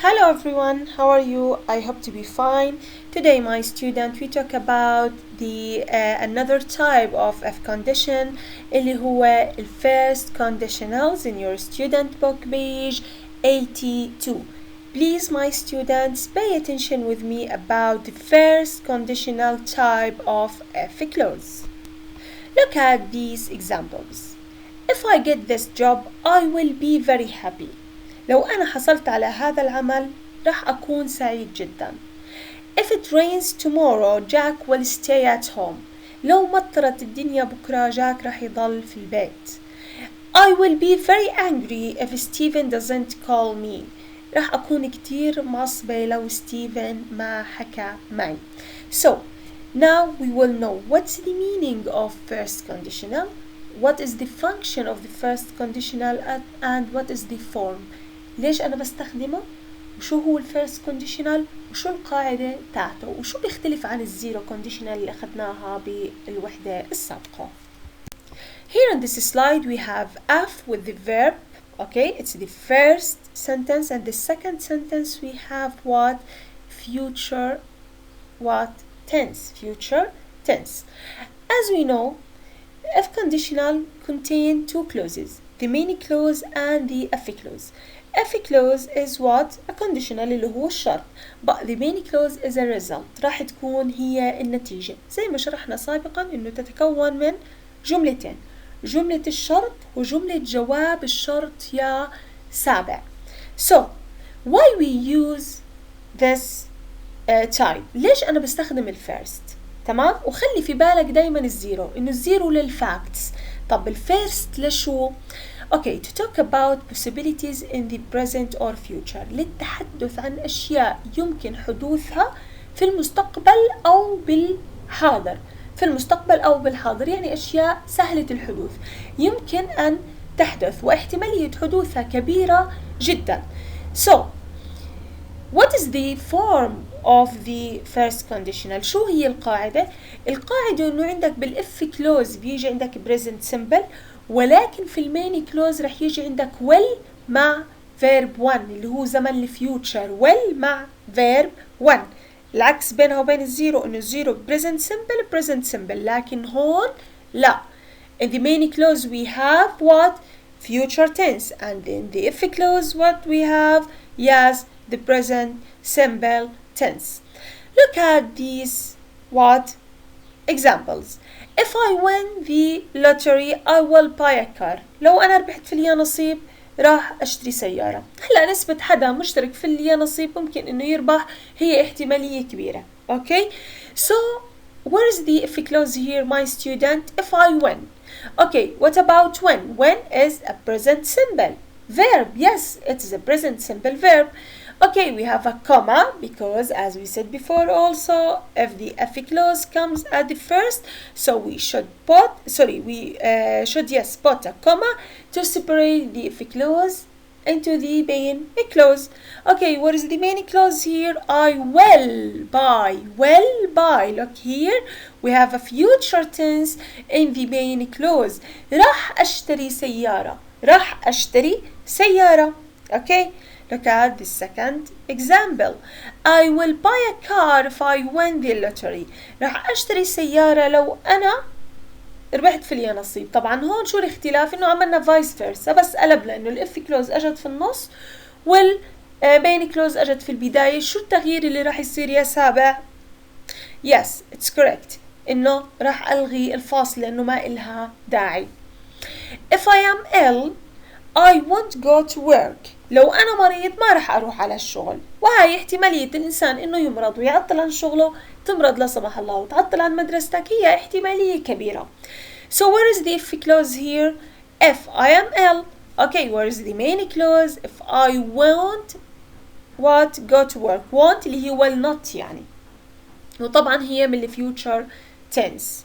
Hello everyone, how are you? I hope to be fine. Today, my student, we talk about the another type of F condition اللي هو ال first conditionals in your student book page 82. Please, my students, pay attention with me about the first conditional type of F clause. Look at these examples. If I get this job, I will be very happy. لو أنا حصلت على هذا العمل راح أكون سعيد جدا. If it rains tomorrow, Jack will stay at home. لو مطرت الدنيا بكرة جاك راح يضل في البيت. I will be very angry if Steven doesn't call me. راح أكون كتير معصبة لو ستيفن ما حكى معي. So, now we will know what's the meaning of first conditional, what is the function of the first conditional, and what is the form. ليش أنا بستخدمه؟ وشو هو الفيرست كونديشنال؟ وشو القاعدة تاعته؟ وشو بيختلف عن الزيرو كونديشنال اللي أخذناها بالوحدة السابقة؟ Here on this slide we have F with the verb. Okay, it's the first sentence, and the second sentence we have what? Future what? Tense. Future tense. As we know, F conditional contain two clauses, the main clause and the if clause. If clause is what? A conditional اللي هو الشرط. But the main clause is a result. راح تكون هي النتيجة. زي ما شرحنا سابقا إنه تتكون من جملتين. جملة الشرط وجملة جواب الشرط يا سابع. So, why we use this type؟ ليش أنا بستخدم الفيرست؟ تمام؟ وخلي في بالك دايما الزيرو، إنه الزيرو للفاكتس. طب الفيرست لشو؟ Okay, to talk about possibilities in the present or future. للتحدث عن أشياء يمكن حدوثها في المستقبل أو بالحاضر. في المستقبل أو بالحاضر يعني أشياء سهلة الحدوث يمكن أن تحدث وإحتمالية حدوثها كبيرة جدا. So, what is the form of the first conditional? شو هي القاعدة؟ القاعدة إنه عندك بالإف كلوز بيجي عندك present simple، ولكن في المين كلوز رح يجي عندك will مع verb 1 اللي هو زمن الفيوتشر. will مع verb 1. العكس بينها وبين الزيرو إنه الزيرو present simple لكن هون لا. In the main clause we have what? Future tense, and in the if clause what we have? Yes, the present simple tense. Look at these what? Examples. If I win the lottery, I will buy a car. لو أنا ربحت في اليانصيب راح أشتري سيارة. هلا نسبة حدا مشترك في اليانصيب ممكن إنه يربح هي احتمالية كبيرة. Okay? So, where is the if clause here, my student? If I win. Okay, what about when? When is a present simple verb. Yes, it is a present simple verb. Okay, we have a comma because as we said before also, if the if clause comes at the first, so we should put, put a comma to separate the if clause into the main clause. Okay, what is the main clause here? I will buy. Will buy. Look here, we have a future tense in the main clause. راح أشتري سيارة. راح أشتري سيارة. Okay. Look at the second example. I will buy a car if I win the lottery. راح أشتري سيارة لو أنا ربحت في اليانصيب. طبعا هون شو الاختلاف؟ إنه عملنا vice versa بس قلبنا إنه الإف كلوز أجت في النص والبين كلوز أجت في البداية. شو التغيير اللي راح يصير يا سابع؟ Yes, it's correct. إنه راح ألغي الفاصلة إنه ما إلها داعي. If I am ill, I won't go to work. لو أنا مريض ما رح أروح على الشغل. وهي احتمالية الإنسان إنه يمرض ويعطل عن شغله، تمرض لا سمح الله وتعطل عن مدرستك، هي احتمالية كبيرة. So where is the if clause here? If I am ill. Okay, where is the main clause? If I won't what? Go to work. Won't اللي هي will not يعني. وطبعا هي من future tense.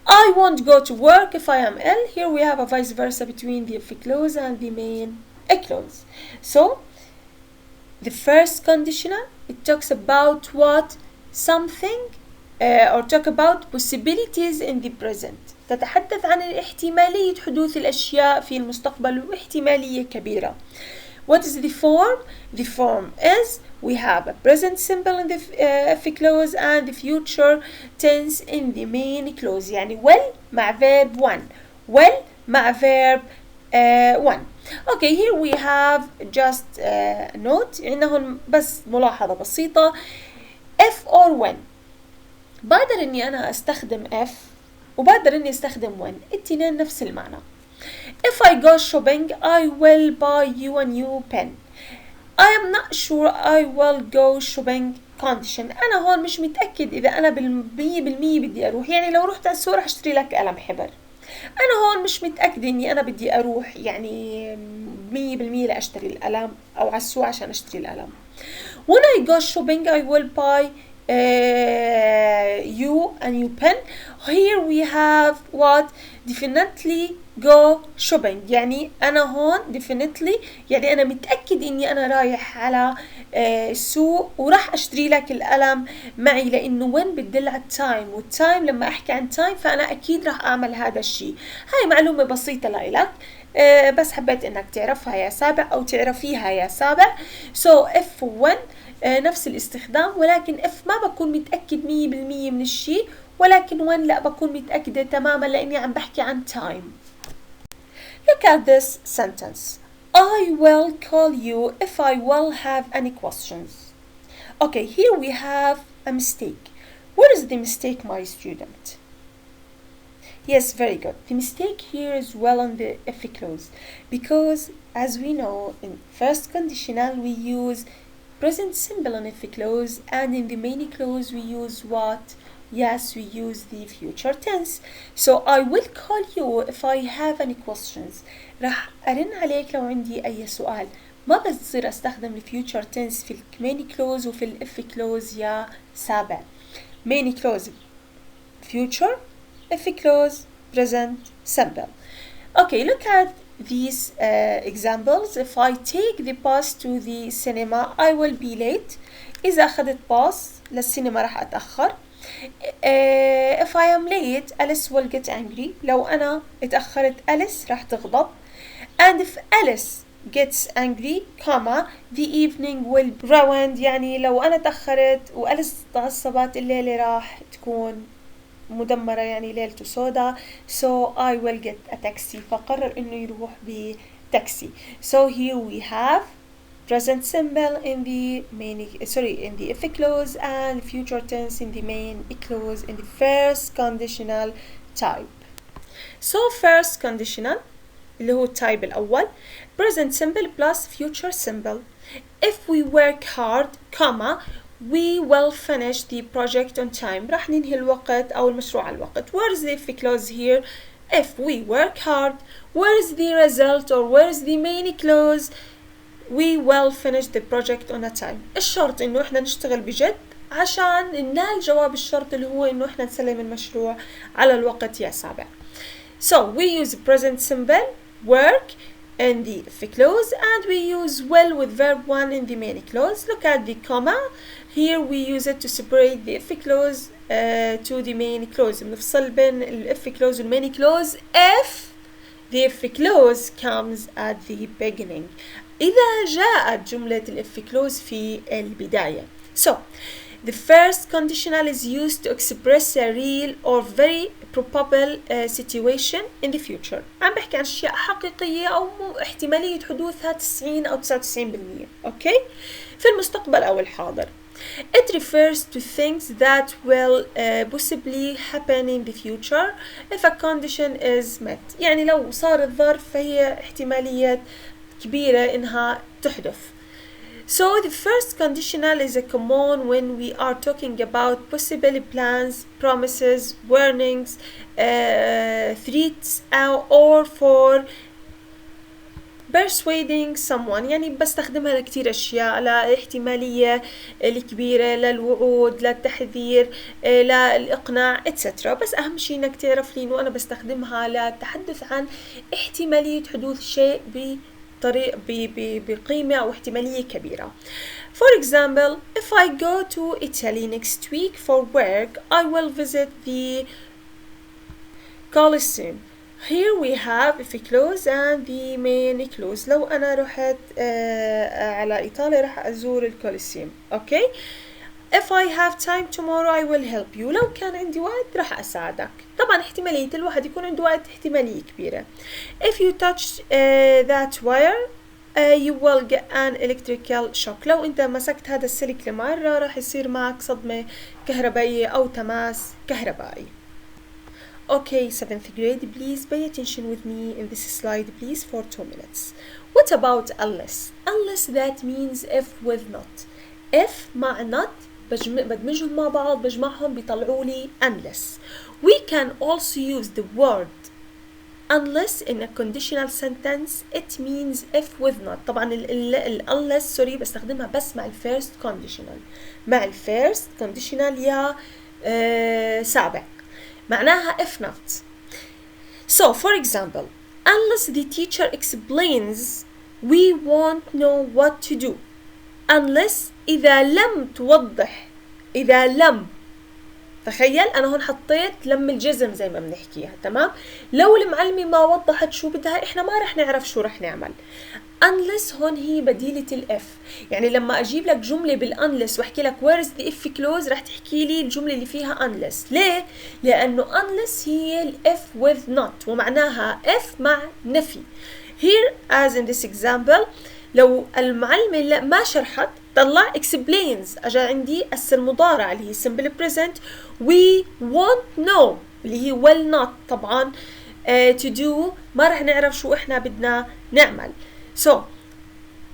I won't go to work if I am ill. Here we have a vice versa between the if clause and the main clause. So, the first conditional, it talks about what? Something or talk about possibilities in the present. تتحدث عن احتمالية حدوث الأشياء في المستقبل واحتمالية كبيرة. What is the form? The form is we have a present simple in the if clause and the future tense in the main clause. يعني will مع verb one. will مع verb one. Okay, here we have just note. عندنا هون بس ملاحظة بسيطة. if or when. بقدر اني انا استخدم if وبقدر اني استخدم when. التنين نفس المعنى. If I go shopping, I will buy you a new pen. I am not sure I will go shopping condition. أنا هون مش متأكد إذا أنا بالمية بدي أروح. يعني لو رحت على السوق رح أشتري لك قلم حبر. أنا هون مش متأكدة إني أنا بدي أروح يعني 100% لأشتري القلم أو على السوق عشان أشتري القلم. When I go shopping, I will buy you a new pen. Here we have what? Definitely go shopping. يعني أنا هون definitely يعني أنا متأكد إني أنا رايح على السوق وراح أشتري لك القلم معي لأنه when بتدل على time والتايم لما أحكي عن time فأنا أكيد راح أعمل هذا الشيء. هاي معلومة بسيطة لإلك بس حبيت إنك تعرفها يا سابع أو تعرفيها يا سابع. So if when نفس الاستخدام ولكن if ما بكون متأكد 100% من الشيء ولكن when لا بكون متأكدة تماما لأني عم بحكي عن time. Look at this sentence. I will call you if I will have any questions. Okay, here we have a mistake. What is the mistake, my student? Yes, very good. The mistake here is well on the if clause because as we know in first conditional we use present simple in if clause and in the main clause we use what? Yes, we use the future tense. So I will call you if I have any questions. راح أرن عليك لو عندي أي سؤال. ما بصير أستخدم ال future tense في ال main clause وفي ال if clause يا سابع. main clause future, if clause present simple. Okay, look at these examples. If I take the bus to the cinema I will be late. إذا أخذت باص للسينما راح أتأخر. If I am late Alice will get angry. لو أنا اتأخرت Alice راح تغضب. And if Alice gets angry, comma, the evening will be ruined. يعني لو أنا تأخرت وأليس تعصبت الليلة راح تكون مدمرة يعني ليلته سودا. So I will get a taxi. فقرر إنه يروح بتاكسي. So here we have present simple in the main in the if clause and future tense in the main clause in the first conditional type. So first conditional اللي هو التايب الأول present simple plus future simple. If we work hard, comma, we will finish the project on time. راح ننهي الوقت أو المشروع على الوقت. Where is the if clause here? If we work hard. Where is the result or where is the main clause? We will finish the project on a time. الشرط إنه إحنا نشتغل بجد عشان ننال جواب الشرط اللي هو إنه إحنا نسلم المشروع على الوقت يا سابع. So we use present simple work in the if clause and we use will with verb one in the main clause. Look at the comma. Here we use it to separate the if clause to the main clause. بنفصل بين ال if clause وال main clause if the if clause comes at the beginning. إذا جاءت جملة ال if clause في البداية. So the first conditional is used to express a real or very probable situation in the future. عم بحكي عن أشياء حقيقية أو احتمالية حدوثها 90 أو 99%. أوكي؟ في المستقبل أو الحاضر. It refers to things that will possibly happen in the future if a condition is met. يعني لو صار الظرف فهي احتمالية كبيرة إنها تحدث. So the first conditional is a common when we are talking about possible plans, promises, warnings, threats, or for persuading someone. يعني بستخدمها لكتير أشياء لاحتمالية الكبيرة للوعود للتحذير للإقناع etc. بس أهم شيء إنك تعرف لي إنه أنا بستخدمها للتحدث عن احتمالية حدوث شيء بقيمة أو احتمالية كبيرة. For example, if I go to Italy next week for work, I will visit the Colosseum. Here we have if clause and the main clause. لو أنا رحت على إيطاليا راح أزور الكوليسيوم. Okay. If I have time tomorrow I will help you. لو كان عندي وقت راح أساعدك. طبعا احتمالية الواحد يكون عنده وقت احتمالية كبيرة. If you touch that wire you will get an electrical shock. لو أنت مسكت هذا السلك لمرة راح يصير معك صدمة كهربائية أو تماس كهربائي. Okay, 7th grade, please pay attention with me in this slide, please, for 2 minutes. What about unless? Unless that means if with not. If مع not بدمجهم مع بعض بجمعهم بيطلعوا لي unless. We can also use the word unless in a conditional sentence. It means if with not. طبعا unless سوري بستخدمها بس مع first conditional. مع first conditional يا سابع. معناها if not. So for example, unless the teacher explains we won't know what to do. Unless إذا لم توضح. إذا لم. تخيل أنا هون حطيت لم الجزم زي ما بنحكيها. تمام. لو المعلمة ما وضحت شو بدها إحنا ما رح نعرف شو رح نعمل. unless هون هي بديلة الإف. يعني لما أجيب لك جملة بالunless واحكي لك where is the if clause رح تحكي لي الجملة اللي فيها unless. ليه؟ لأنه unless هي الإف with not ومعناها if مع نفي. Here as in this example لو المعلمة ما شرحت طلع explains أجا عندي المضارع اللي هي simple present we won't know اللي هي will not طبعا to do ما رح نعرف شو إحنا بدنا نعمل. So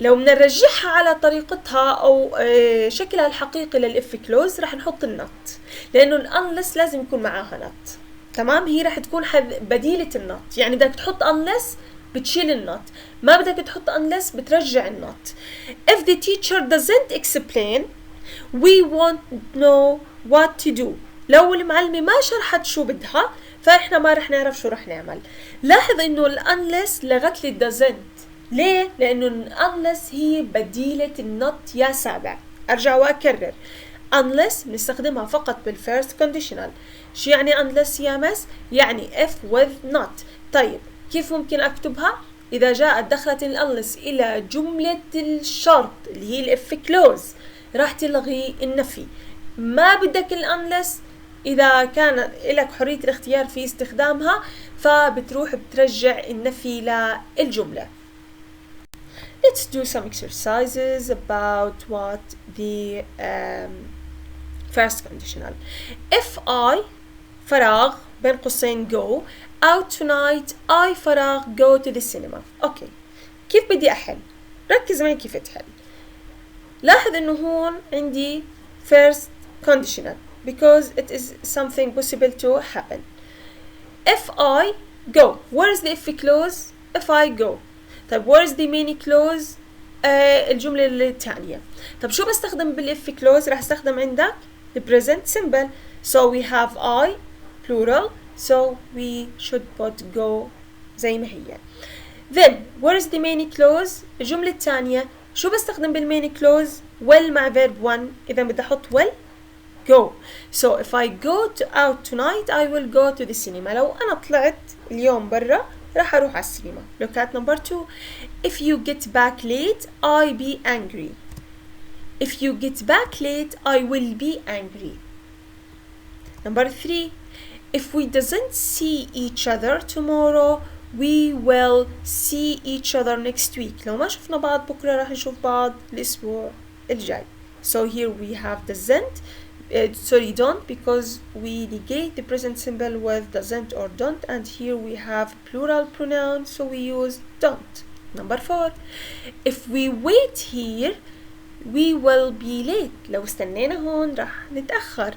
لو بدنا نرجعها على طريقتها أو شكلها الحقيقي للإف كلوز رح نحط النوت لأنه الأنلس لازم يكون معاها نوت. تمام. هي رح تكون بديلة النوت. يعني بدك تحط unless بتشيل النوت. ما بدك تحط unless بترجع النوت. If the teacher doesn't explain we won't know what to do. لو المعلمة ما شرحت شو بدها فإحنا ما رح نعرف شو رح نعمل. لاحظ إنه الunless لغت لي doesn't. ليه؟ لأنه unless هي بديلة النوت يا سابع. أرجع وأكرر unless بنستخدمها فقط بالفيرست conditional. شو يعني unless يا مس؟ يعني if with not. طيب كيف ممكن أكتبها؟ إذا جاءت دخلت unless إلى جملة الشرط اللي هي الإف كلوز راح تلغي النفي. ما بدك unless إذا كان لك حرية الاختيار في استخدامها فبتروح بترجع النفي للجملة. Let's do some exercises about what the first conditional. If I فراغ بين قوسين go out tonight I فراغ go to the cinema. اوكي كيف بدي احل؟ ركز معي كيف تحل. لاحظ انه هون عندي first conditional because it is something possible to happen. If I go, where is the if clause? If I go. طيب where is the main clause? الجملة الثانية. طيب شو بستخدم بالif clause؟ راح استخدم عندك the present simple. So we have I plural. So we should put go زي ما هي. Then where is the main clause? الجملة الثانية شو بستخدم بالmain clause؟ will مع verb 1. إذا بدي أحط will go. So if I go out tonight I will go to the cinema. لو أنا طلعت اليوم برا راح أروح على السينما. Look at number 2. If you get back late I be angry. If you get back late I will be angry. Number 3. If we doesn't see each other tomorrow we will see each other next week. لو ما شفنا بعض بكرة راح نشوف بعض الأسبوع الجاي. So here we have doesn't. Sorry don't because we negate the present simple with doesn't or don't and here we have plural pronoun so we use don't. Number 4. If we wait here we will be late. لو استنينا هون راح نتأخر.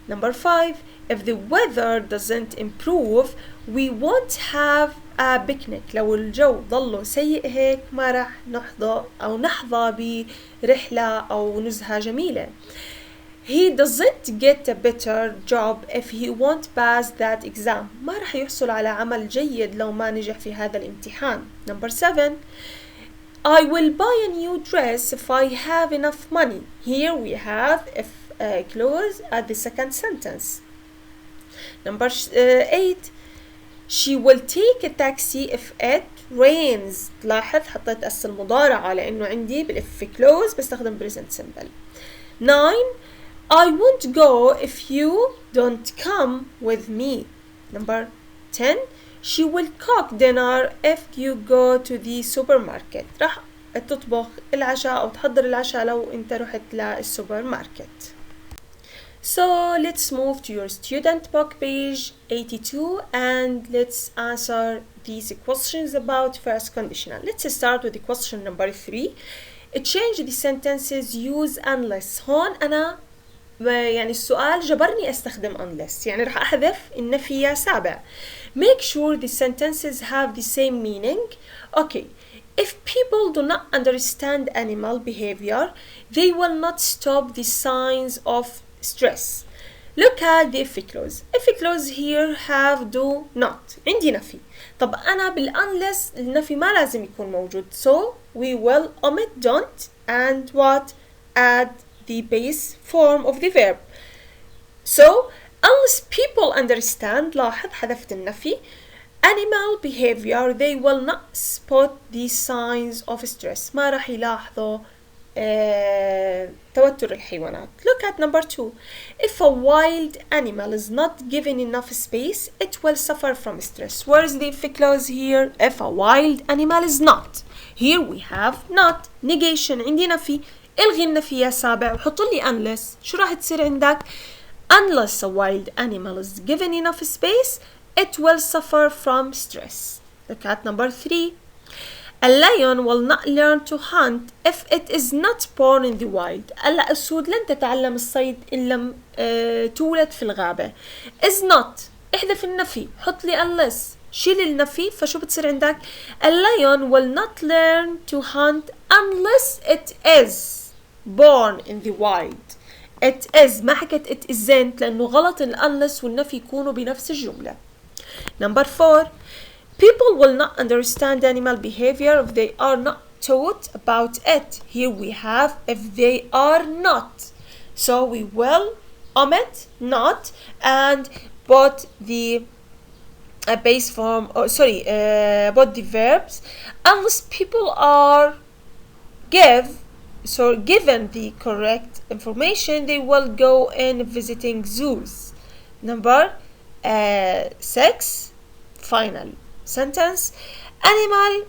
Number 5. If the weather doesn't improve we won't have a picnic. لو الجو ظله سيء هيك ما راح نحظى برحلة أو نزهة جميلة. He doesn't get a better job if he won't pass that exam. ما راح يحصل على عمل جيد لو ما نجح في هذا الامتحان. Number 7. I will buy a new dress if I have enough money. Here we have if clause at the second sentence. Number 8. She will take a taxi if it rains. لاحظ حطيت اس المضارعة لأنه عندي بالإف close بستخدم present simple. 9. I won't go if you don't come with me. Number 10. She will cook dinner if you go to the supermarket. راح تطبخ العشاء أو تحضر العشاء لو أنت رحت للسوبر ماركت. So let's move to your student book page 82 and let's answer these questions about first conditional. Let's start with the question number 3. Change the sentences use unless. هون أنا يعني السؤال جبرني أستخدم unless، يعني رح أحذف النفي يا سابع. Make sure the sentences have the same meaning. Okay. If people do not understand animal behavior, they will not stop the signs of stress. Look at the if clause. If clause here have do not. عندي نفي. طب أنا بالunless النفي ما لازم يكون موجود. So we will omit don't and what? Add the base form of the verb. So unless people understand، لاحظ حذفت النفي. Animal behavior, they will not spot these signs of stress. ما راح يلاحظوا توتر الحيوانات. Look at number 2. If a wild animal is not given enough space, it will suffer from stress. Where is the if clause here? If a wild animal is not. Here we have not. Negation. عندي نفي. الغي النفي يا سابع وحط لي unless. شو راح تصير عندك؟ Unless a wild animal is given enough space, it will suffer from stress. Look at number 3. A lion will not learn to hunt if it is not born in the wild. الأسود لن تتعلم الصيد إن لم تولد في الغابة. Is not. احذف النفي. حط لي unless. شيل النفي فشو بتصير عندك؟ A lion will not learn to hunt unless it is born in the wild. It is. ما حكت it isn't لأنه غلط unless والنفي يكونوا بنفس الجملة. Number 4. People will not understand animal behavior if they are not taught about it. Here we have if they are not. So we will omit not and put the base form, put the verbs unless people are given the correct information, they will go in visiting zoos. Number 6. Final sentence. Animal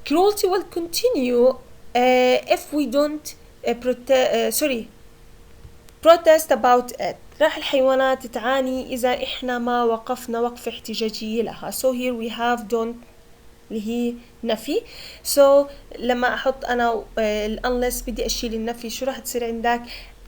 cruelty will continue if we don't protest about it. راح الحيوانات تعاني إذا إحنا ما وقفنا وقفة احتجاجية لها. So here we have don't اللي هي نفي. So لما أحط أنا unless بدي أشيل النفي شو راح تصير عندك؟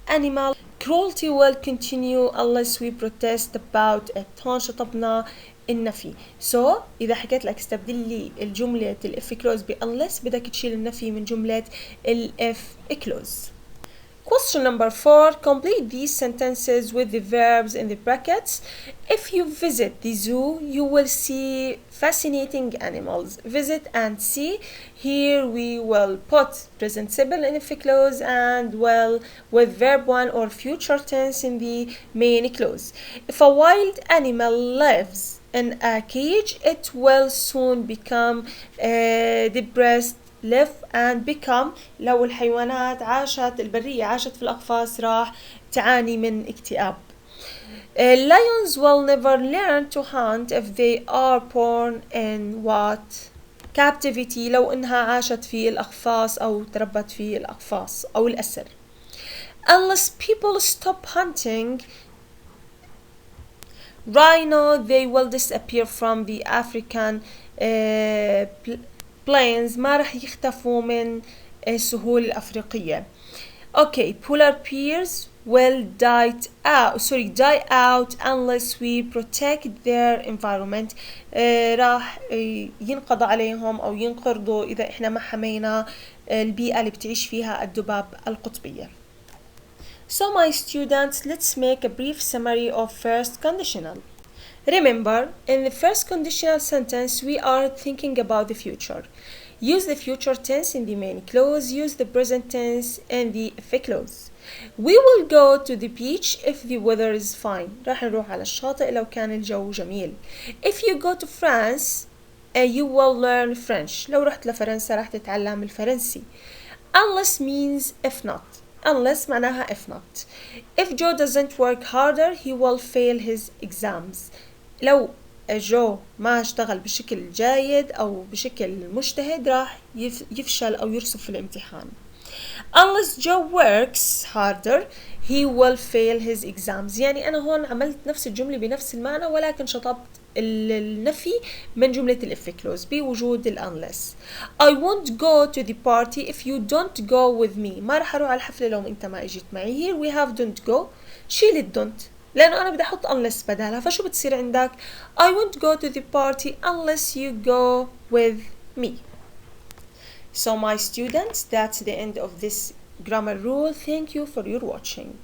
Animal cruelty will continue unless we protest about it. هون شطبنا النفي. So إذا حكيت لك استبدل لي الجملة الإف كلوز ب unless بدك تشيل النفي من جملة الإف كلوز. Question number 4. Complete these sentences with the verbs in the brackets. If you visit the zoo, you will see fascinating animals. Visit and see. Here we will put present simple in the clause and will with verb 1 or future tense in the main clause. If a wild animal lives in a cage, it will soon become depressed. live and become. لو الحيوانات البرية عاشت في الأقفاص راح تعاني من اكتئاب. Lions will never learn to hunt if they are born in what? Captivity. لو إنها عاشت في الأقفاص أو تربت في الأقفاص أو الأسر. Unless people stop hunting rhino, they will disappear from the African plains. ما رح يختفوا من السهول الأفريقية. Okay, polar bears will die out unless we protect their environment. راح ينقضى عليهم أو ينقرضوا إذا إحنا ما حمينا البيئة اللي بتعيش فيها الدباب القطبية. So my students, let's make a brief summary of first conditional. Remember, in the first conditional sentence, we are thinking about the future. Use the future tense in the main clause. Use the present tense in the if clause. We will go to the beach if the weather is fine. راح نروح على الشاطئ لو كان الجو جميل. If you go to France, you will learn French. لو رحت لفرنسا راح تتعلم الفرنسي. Unless means if not. Unless معناها if not. If Joe doesn't work harder, he will fail his exams. لو جو ما اشتغل بشكل جيد أو بشكل مجتهد راح يفشل أو يرسب في الامتحان. Unless Joe works harder, he will fail his exams. يعني أنا هون عملت نفس الجملة بنفس المعنى ولكن شطبت النفي من جملة الإف كلوز بوجود ال unless. I won't go to the party if you don't go with me. ما رح أروح على الحفلة لو أنت ما إجيت معي. Here we have don't go. شيل ال don't لأنه أنا بدي أحط unless بدالها. فشو بتصير عندك؟ I won't go to the party unless you go with me. So my students, that's the end of this grammar rule. Thank you for your watching.